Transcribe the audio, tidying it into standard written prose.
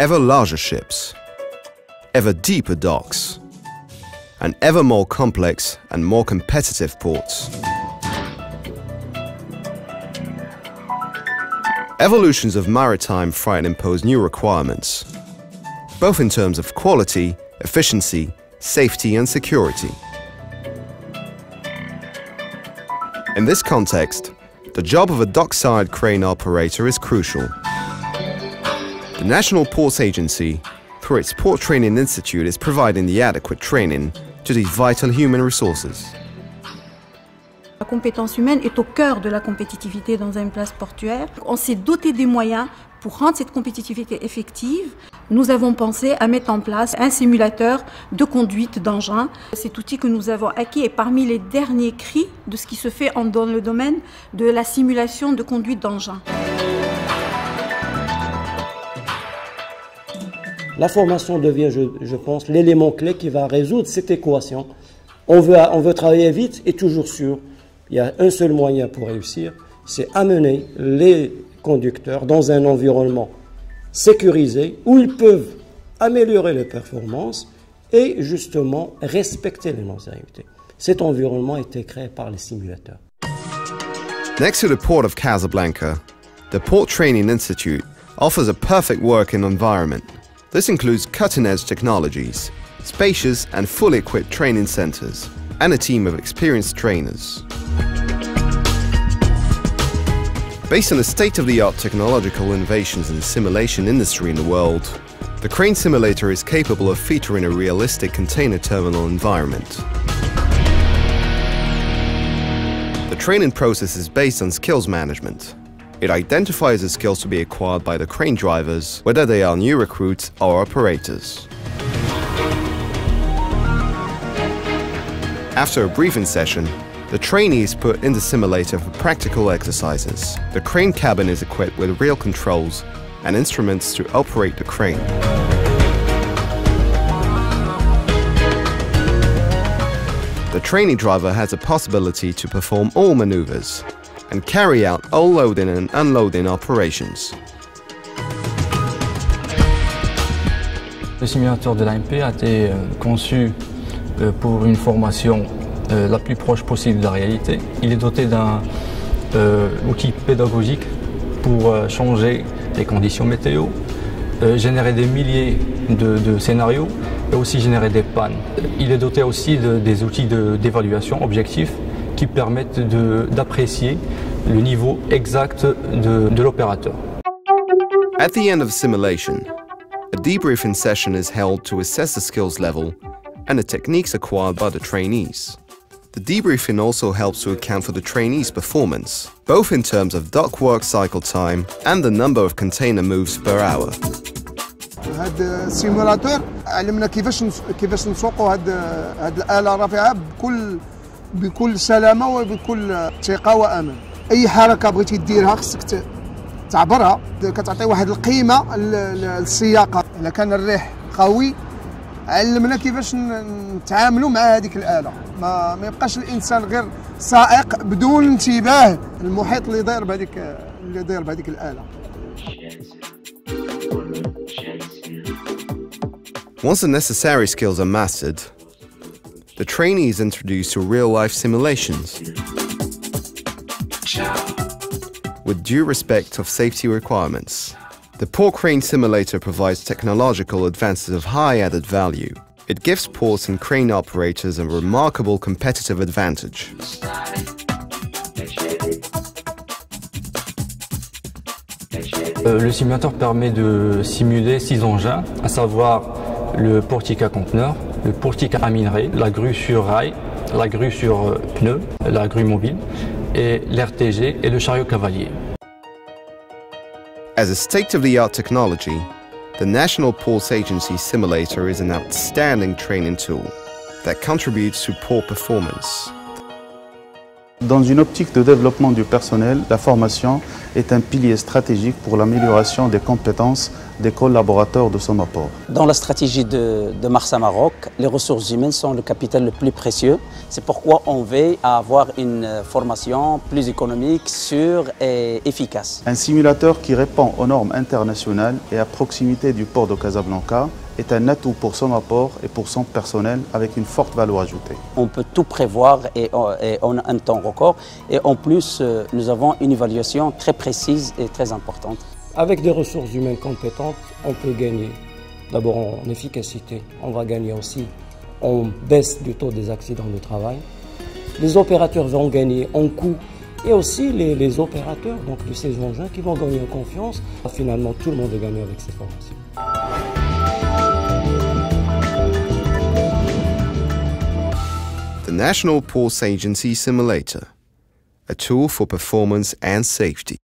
ever larger ships, ever deeper docks, and ever more complex and more competitive ports. Evolutions of maritime freight impose new requirements, both in terms of quality, efficiency, safety and security. In this context, the job of a dockside crane operator is crucial. The National Ports Agency, through its Port Training Institute, is providing the adequate training to these vital human resources. La compétence humaine est au cœur de la compétitivité dans une place portuaire. On s'est doté des moyens pour rendre cette compétitivité effective. Nous avons pensé à mettre en place un simulateur de conduite d'engin. Cet outil que nous avons acquis est parmi les derniers cris de ce qui se fait dans le domaine de la simulation de conduite d'engin. La formation devient, je pense, l'élément clé qui va résoudre cette équation. On veut travailler vite et toujours sûr. Il y a un seul moyen pour réussir, c'est amener les conducteurs dans un environnement sécurisé où ils peuvent améliorer les performances et justement respecter les normes sécurité. Cet environnement a été créé par les simulateurs. Next to the port of Casablanca, the Port Training Institute offers a perfect working environment. This includes cutting-edge technologies, spacious and fully equipped training centers, and a team of experienced trainers. Based on the state-of-the-art technological innovations in the simulation industry in the world, the crane simulator is capable of featuring a realistic container terminal environment. The training process is based on skills management. It identifies the skills to be acquired by the crane drivers, whether they are new recruits or operators. After a briefing session, the trainee is put in the simulator for practical exercises. The crane cabin is equipped with real controls and instruments to operate the crane. The trainee driver has a possibility to perform all maneuvers and carry out all loading and unloading operations. Le simulateur de l'AMP a été conçu pour une formation la plus proche possible de la réalité. Il est doté d'un outil pédagogique pour changer les conditions météo, générer des milliers de scénarios et aussi générer des pannes. Il est doté aussi des outils d'évaluation objectifs qui permettent d'apprécier le niveau exact de l'opérateur. At the end of the simulation, a debriefing session is held to assess the skills level and the techniques acquired by the trainees. The debriefing also helps to account for the trainees' performance, both in terms of dock work cycle time and the number of container moves per hour. هذا السيمولاتور علمنا كيفاش نسوقوا هذه الآلة الرافعة بكل سلامة وبكل ثقة وأمان. أي حركة بغيتي ديرها خصك تعبرها، كتعطي واحد القيمة للسياقة. إذا كان الريح قوي علمنا كيفاش نتعاملوا مع هذيك الآلة. ما يبقاش الإنسان غير سائق بدون انتباه المحيط اللي داير بهذيك الآلة. Once the necessary skills are mastered, the trainee is introduced to real-life simulations with due respect of safety requirements. The Port Crane Simulator provides technological advances of high added value. It gives ports and crane operators a remarkable competitive advantage. Le simulateur permet de simuler 6 engins, à savoir le portique à conteneurs, le portique à minerai, la grue sur rail, la grue sur pneus, la grue mobile, et l'RTG et le chariot cavalier. As a state-of-the-art technology, the National Ports Agency Simulator is an outstanding training tool that contributes to port performance. Dans une optique de développement du personnel, la formation est un pilier stratégique pour l'amélioration des compétences des collaborateurs de Somaport. Dans la stratégie de Marsa Maroc, les ressources humaines sont le capital le plus précieux. C'est pourquoi on veille à avoir une formation plus économique, sûre et efficace. Un simulateur qui répond aux normes internationales et à proximité du port de Casablanca est un atout pour Somaport et pour son personnel avec une forte valeur ajoutée. On peut tout prévoir et en un temps record. Et en plus, nous avons une évaluation très précise et très importante. Avec des ressources humaines compétentes, on peut gagner d'abord en efficacité. On va gagner aussi en baisse du taux des accidents de travail. Les opérateurs vont gagner en coût et aussi les opérateurs donc de ces engins qui vont gagner en confiance. Finalement, tout le monde est gagnant avec ces formations. The National Ports Agency Simulator, a tool for performance and safety.